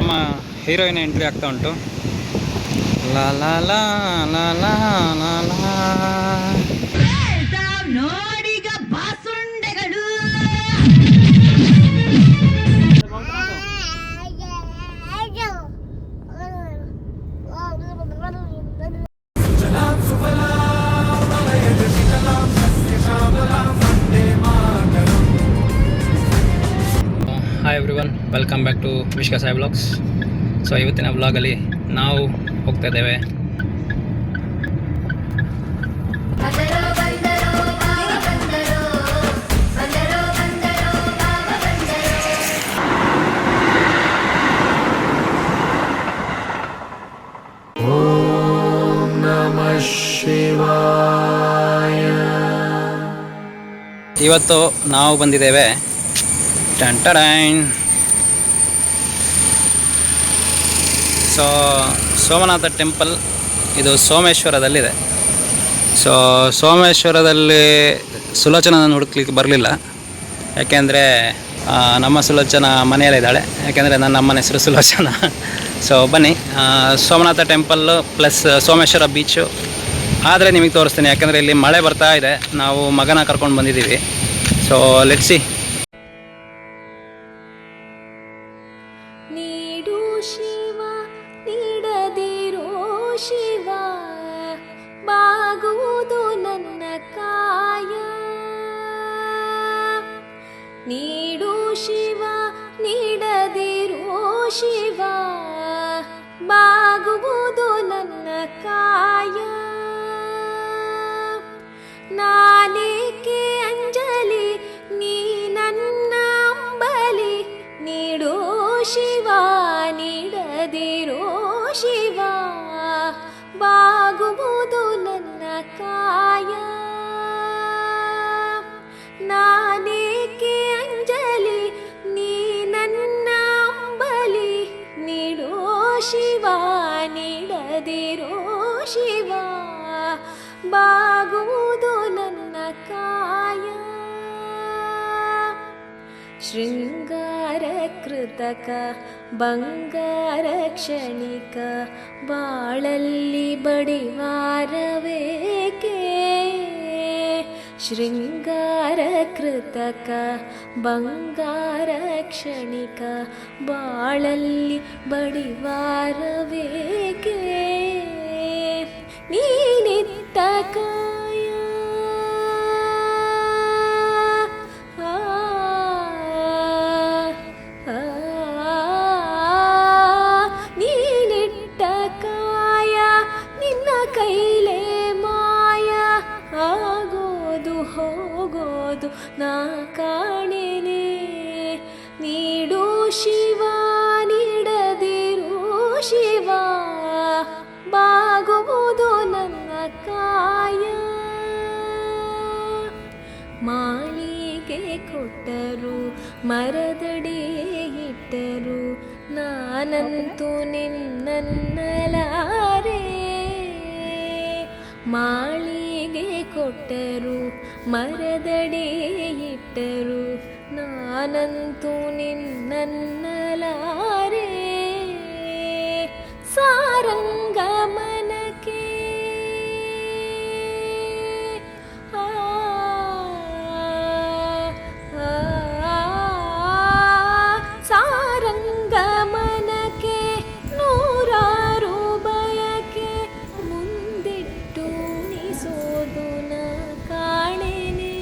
ನಮ್ಮ heroine entry ಆಗ್ತಾ ಉಂಟು. ಲಾ ಲಾ ಲಾ ಲಾ ಲಾ ಲಾ ಲಾ. ನೋಡಿಗ ಬಾಸುಂಡೆಗಳು. Hi everyone, welcome back to Vishka Sai blogs. So ಇವತ್ತಿನ ವ್ಲಾಗಲ್ಲಿ ನಾವು ಹೋಗ್ತಾ ಇದ್ದೇವೆ ಇವತ್ತು ನಾವು ಬಂದಿದ್ದೇವೆ ಟಂಟಡೈನ್. ಸೊ ಸೋಮನಾಥ ಟೆಂಪಲ್ ಇದು ಸೋಮೇಶ್ವರದಲ್ಲಿದೆ. ಸೊ ಸೋಮೇಶ್ವರದಲ್ಲಿ ಸುಲೋಚನ ಹುಡುಕ್ಲಿಕ್ಕೆ ಬರಲಿಲ್ಲ, ಯಾಕೆಂದರೆ ನಮ್ಮ ಸುಲೋಚನ ಮನೆಯಲ್ಲಿದ್ದಾಳೆ, ಯಾಕೆಂದರೆ ನನ್ನ ಅಮ್ಮನ ಹೆಸರು ಸುಲೋಚನ. ಸೊ ಬನ್ನಿ, Somanatha temple plus Someshwara beach ಆದರೆ ನಿಮಗೆ ತೋರಿಸ್ತೀನಿ, ಯಾಕೆಂದರೆ ಇಲ್ಲಿ ಮಳೆ ಬರ್ತಾ ಇದೆ. ನಾವು ಮಗನ ಕರ್ಕೊಂಡು ಬಂದಿದ್ದೀವಿ. So let's see. ನೀಡು ಶಿವ ನೀಡದಿರೋ ಶಿವ, ಬಾಗುವುದು ನನ್ನ ಕಾಯ. ನೀಡು ಶಿವ ನೀಡದಿರೋ ಶಿವ, ಬಾಗುವುದು ನನ್ನ ಕಾಯ. ನಾನೇಕೆ ಅಂಜಲಿ ನೀ ನನ್ನ ಅಂಬಲಿ, ನೀಡೋ ಶಿವ ನೀಡದಿರೋ ಶಿವ, ಬಾಗುವುದು ನನ್ನ ಕಾಯ. ನಾನೇಕೆ ಅಂಜಲಿ ನೀ ನನ್ನ ಅಂಬಲಿ, ನೀಡೋ ಶಿವ ನೀಡದಿರೋ ಶಿವ, ಬಾಗುವುದು ನನ್ನ ಕಾಯ. ಶೃಂಗಾರ ಕೃತಕ ಬಂಗಾರ ಕ್ಷಣಿಕ, ಬಾಳಲ್ಲಿ ಬಡಿವಾರವೇಕೆ. ಶೃಂಗಾರ ಕೃತಕ ಬಂಗಾರ ಕ್ಷಣಿಕ, ಬಾಳಲ್ಲಿ ಬಡಿವಾರವೇಕೆ. ನೀನಿತ್ತ ಕಾಯ ನೀನಿಟ್ಟ ಕಾಯ, ನಿನ್ನ ಕೈಲೇ ಮಾಯ ಆಗೋದು ಹೋಗೋದು ನಾ ಕಾಣೆನೆ. ನೀಡು ಶಿವ ನೀಡದಿರು ಶಿವ, ಬಾಗುವುದು ನನ್ನ ಕಾಯ. ಮಾಳಿಗೆ ಕೊಟ್ಟರು ಮರದಡಿ ಇಟ್ಟರು, ನಾನಂತೂ ನಿನ್ನನ್ನಲಾರೆ. ಮಾಳಿಗೆ ಕೊಟ್ಟರು ಮರದಡಿ ಇಟ್ಟರು, ನಾನಂತೂ ನಿನ್ನನ್ನಲಾರೆ. ಸಾರಂಗ ಮನಕ್ಕೆ ಸಾರಂಗ ಮನಕ್ಕೆ ನೂರಾರು ಬಯಕೆ, ಮುಂದಿಟ್ಟು ಉಣಿಸೋದು ನಾ ಕಾಣೆನೆ.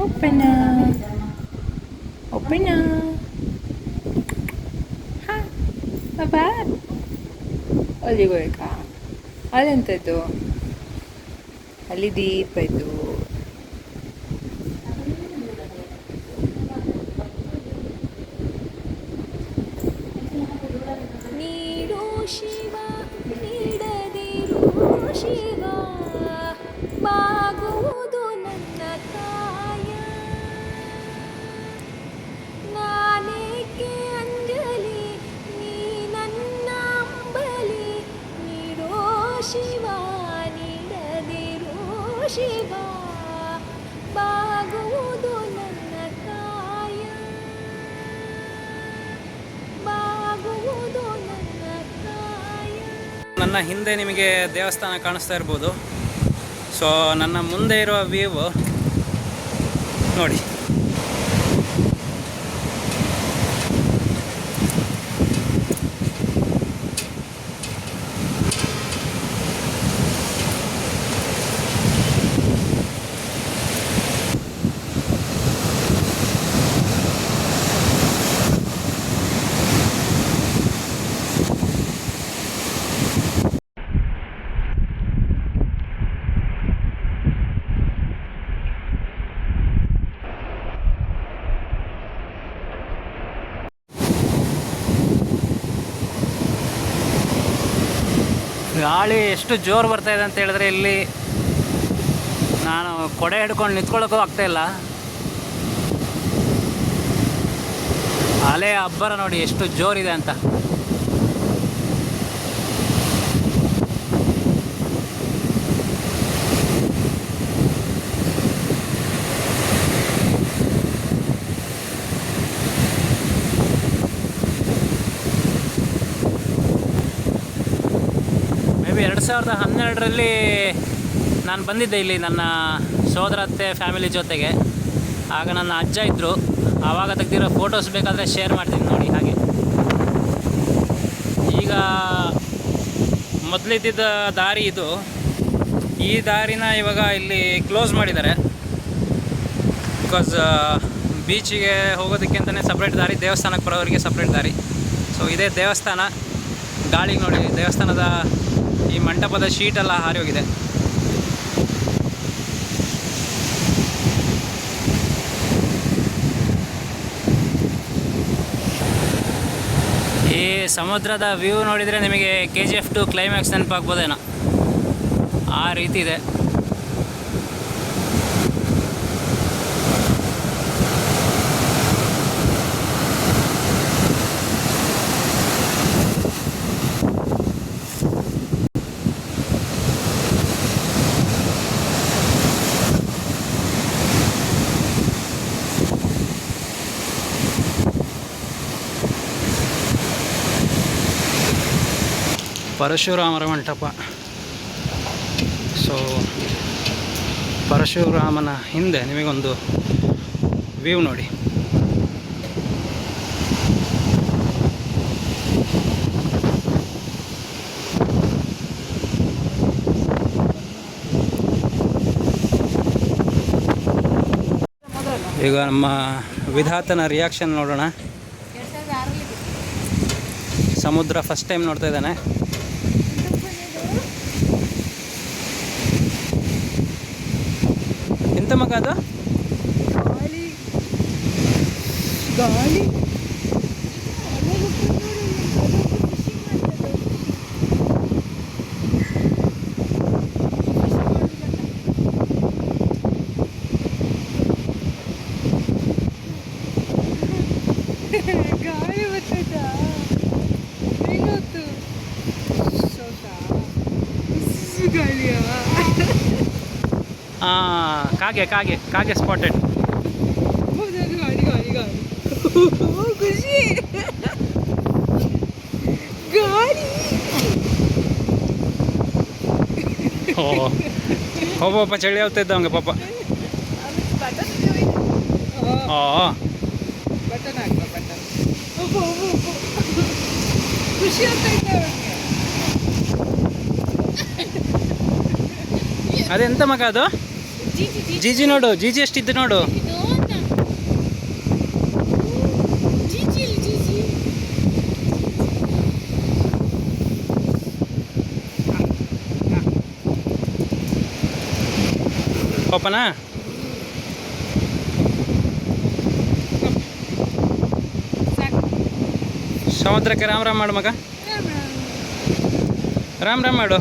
ಒಪ್ಪನ ಒಪ್ಪನ ಬಾ ಅಲ್ಲಿಗೋಯ್ಕ. ಅದಂಥದ್ದು ಅಲ್ಲಿ ದೀಪ ಇದ್ದು. ನೀಡೋ ಶಿವ ನೀಡದಿರೋ ಶಿವ, ಬಾಗುವುದು ನನ್ನ ಕಾಯ. ನಾನೇಕೆ ಅಂಜಲಿ ನೀ ನನ್ನ ಅಂಬಲಿ, ನೀಡೋ ಶಿವ ನೀಡದಿರೋ ಶಿವ. ನನ್ನ ಹಿಂದೆ ನಿಮಗೆ ದೇವಸ್ಥಾನ ಕಾಣಿಸ್ತಾ ಇರ್ಬೋದು. ಸೊ ನನ್ನ ಮುಂದೆ ಇರುವ ವ್ಯೂ ನೋಡಿ. ಗಾಳಿ ಎಷ್ಟು ಜೋರು ಬರ್ತಾ ಇದೆ ಅಂತ ಹೇಳಿದ್ರೆ ಇಲ್ಲಿ ನಾನು ಕೊಡೆ ಹಿಡ್ಕೊಂಡು ನಿಂತ್ಕೊಳ್ಳೋಕ್ಕೂ ಆಗ್ತಾಯಿಲ್ಲ. ಅಲೆ ಅಬ್ಬರ ನೋಡಿ ಎಷ್ಟು ಜೋರಿದೆ ಅಂತ. ಮೇ ಬಿ 2012ರಲ್ಲಿ ನಾನು ಬಂದಿದ್ದೆ ಇಲ್ಲಿ ನನ್ನ ಸೋದರತ್ತೆ ಫ್ಯಾಮಿಲಿ ಜೊತೆಗೆ. ಆಗ ನನ್ನ ಅಜ್ಜ ಇದ್ದರು. ಆವಾಗ ತೆಗೆದಿರೋ ಫೋಟೋಸ್ ಬೇಕಾದರೆ ಶೇರ್ ಮಾಡ್ತೀನಿ ನೋಡಿ. ಹಾಗೆ ಈಗ ಮೊದಲಿದ್ದ ದಾರಿ ಇದು. ಈ ದಾರಿನ ಇವಾಗ ಇಲ್ಲಿ ಕ್ಲೋಸ್ ಮಾಡಿದ್ದಾರೆ. ಬಿಕಾಸ್ ಬೀಚಿಗೆ ಹೋಗೋದಕ್ಕೆ ಅಂತಲೇ ಸಪ್ರೇಟ್ ದಾರಿ, ದೇವಸ್ಥಾನಕ್ಕೆ ಬರೋರಿಗೆ ಸಪ್ರೇಟ್ ದಾರಿ. ಸೊ ಇದೇ ದೇವಸ್ಥಾನ. ಗಾಳಿಗೆ ನೋಡಿ ದೇವಸ್ಥಾನದ ಈ ಮಂಟಪದ ಶೀಟೆಲ್ಲ ಹಾರಿ ಹೋಗಿದೆ. ಈ ಸಮುದ್ರದ ವ್ಯೂ ನೋಡಿದರೆ ನಿಮಗೆ KGF 2 ಕ್ಲೈಮ್ಯಾಕ್ಸ್ ನೆನಪಾಗ್ಬೋದೇನೋ, ಆ ರೀತಿ ಇದೆ. ಪರಶುರಾಮರ ಮಂಟಪ. ಸೊ ಪರಶುರಾಮನ ಹಿಂದೆ ನಿಮಗೊಂದು ವ್ಯೂ ನೋಡಿ. ಈಗ ನಮ್ಮ ವಿಧಾತನ ರಿಯಾಕ್ಷನ್ ನೋಡೋಣ. ಸಮುದ್ರ ಫಸ್ಟ್ ಟೈಮ್ ನೋಡ್ತಾ ಇದ್ದಾನೆ. ಎಂತ ಮಗ ಅದು? ಗಾಳಿ ಗಾಳಿ ಬರ್ತೈತಾ? ಹೆಂಗೊತ್ತು ಸೋತಾ ಗಾಳಿಯ? ಕಾಗೆ ಕಾಗೆ ಕಾಗೆ ಸ್ಪಾಟೆಡ್. ಗಾಳಿ ಗಾಳಿ ಗಾಳಿ ಖುಷಿ ಗಾಳಿ. ಓ ಪಾಪ ಚಳಿ ಆಗ್ತಾ ಇದ್ದಂಗೆ ಪಾಪ. ಬಟನ್ ಹಾಕ ಬಟನ್. ಖುಷಿ ಆಗ್ತೈತೆ. ಅದೆಂತ ಮಗ ಅದು? ಜೀಜಿ ನೋಡು, ಜೀಜಿ ಎಷ್ಟಿದ್ದು ನೋಡು. ಪಾಪನಾ? ಸಮುದ್ರಕ್ಕೆ ರಾಮ್ ರಾಮ್ ಮಾಡು ಮಗ. ರಾಮ್ ರಾಮ್ ಮಾಡು.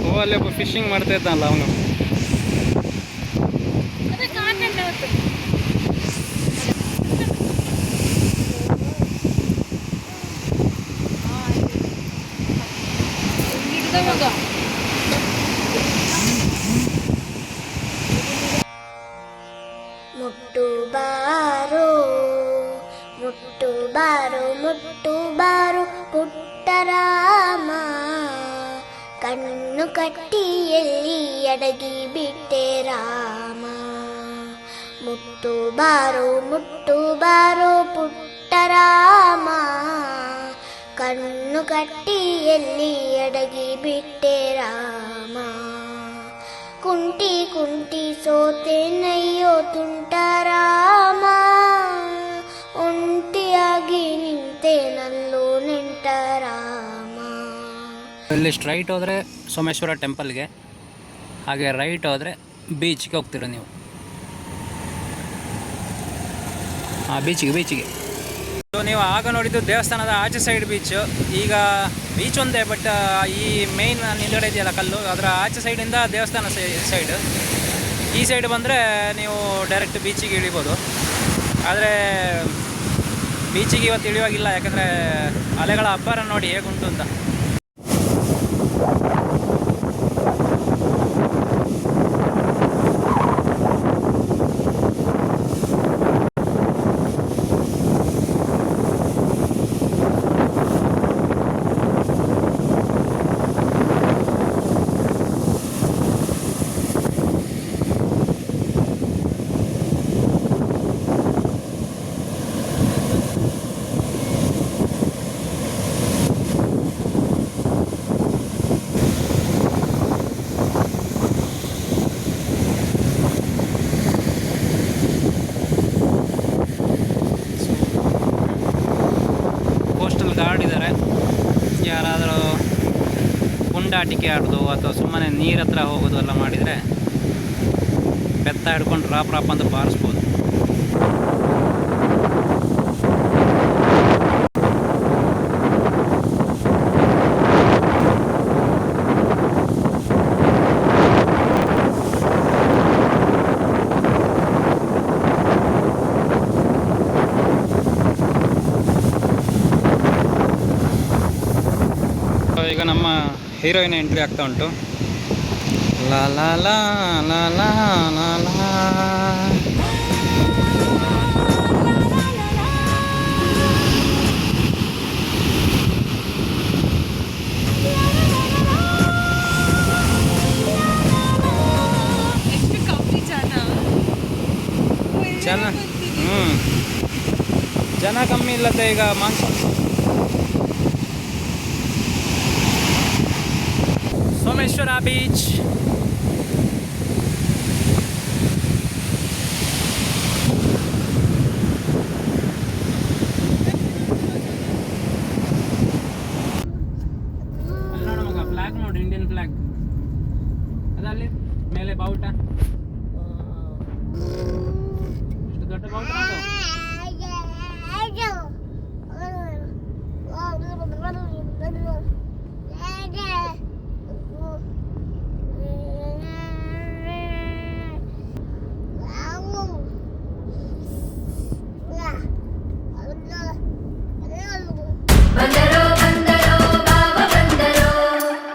ಓ ಅಲ್ಲಿ ಒಬ್ಬ ಫಿಶಿಂಗ್ ಮಾಡ್ತಾ ಇದ್ದಾನಲ್ಲ ಅವನು. ಮುಟ್ಟು ಬಾ ಕಣ್ಣು ಕಟ್ಟಿಯಲ್ಲಿ ಅಡಗಿ ಬಿಟ್ಟೆ ರಾಮ. ಮುಟ್ಟು ಬಾರೋ ಪುಟ್ಟ ರಾಮ, ಕಣ್ಣು ಕಟ್ಟಿಯಲ್ಲಿ ಅಡಗಿ ಬಿಟ್ಟೆ ರಾಮ. ಕುಂಟಿ ಕುಂಟಿ ಸೋತೆನಯ್ಯೋ ತುಂಟ ರಾಮ, ಒಂಟಿಯಾಗಿ ನಿಂತೇನಲ್ಲೋ ನೆಂಟ ರಾಮ. ಇಲ್ಲಿ ಸ್ಟ್ರೈಟ್ ಹೋದರೆ ಸೋಮೇಶ್ವರ ಟೆಂಪಲ್ಗೆ, ಹಾಗೆ ರೈಟ್ ಹೋದರೆ ಬೀಚ್ಗೆ ಹೋಗ್ತೀರ ನೀವು. ಹಾಂ, ಬೀಚಿಗೆ. ಸೊ ನೀವು ಆಗ ನೋಡಿದ್ದು ದೇವಸ್ಥಾನದ ಆಚೆ ಸೈಡ್ ಬೀಚು. ಈಗ ಬೀಚ್ ಒಂದೇ, ಬಟ್ ಈ ಮೇಯ್ನ್ ನಿಲ್ಗಡೆ ಇದೆಯಲ್ಲ ಕಲ್ಲು, ಅದರ ಆಚೆ ಸೈಡಿಂದ ದೇವಸ್ಥಾನ ಸೈಡ್. ಈ ಸೈಡ್ ಬಂದರೆ ನೀವು ಡೈರೆಕ್ಟ್ ಬೀಚಿಗೆ ಇಳಿಬೋದು. ಆದರೆ ಬೀಚಿಗೆ ಇವತ್ತು ಇಳಿಯುವಾಗಿಲ್ಲ, ಯಾಕಂದರೆ ಅಲೆಗಳ ಅಬ್ಬರ ನೋಡಿ ಹೇಗುಂಟು ಅಂತ. ಕೋಸ್ಟಲ್ ಗಾರ್ಡ್ ಇದ್ದಾರೆ. ಯಾರಾದರೂ ಪುಂಡಾಟಿಕೆ ಆಡೋದು ಅಥವಾ ಸುಮ್ಮನೆ ನೀರ ಹತ್ರ ಹೋಗೋದು ಎಲ್ಲ ಮಾಡಿದರೆ ಬೆತ್ತ ಹಿಡ್ಕೊಂಡು ರಾಪ್ ಅಂತ ಬಾರಿಸ್ಬೋದು. ಈಗ ನಮ್ಮ ಹೀರೋಯಿನ್ ಎಂಟ್ರಿ ಆಗ್ತಾ ಉಂಟು. ಲಾ ಲಾ ಲಾ ಲಾ ಲಾ ಲಾ ಲಾ. ಎಷ್ಟು ಕಮ್ಮಿ ಜನ ಕಮ್ಮಿ ಇಲ್ಲತ್ತೆ ಈಗ ಮಾನ್ಸೂನ್. ಸೋಮೇಶ್ವರ ಬೀಚ್. ಅಲ್ಲಿ ನೋಡು ಮಗ, ಫ್ಲಾಗ್ ನೋಡು, ಇಂಡಿಯನ್ ಫ್ಲಾಗ್ ಅದಲ್ಲಿ ಮೇಲೆ ಬಾವುಟ. ಎಷ್ಟು ದೊಡ್ಡ ಬಾವುಟ.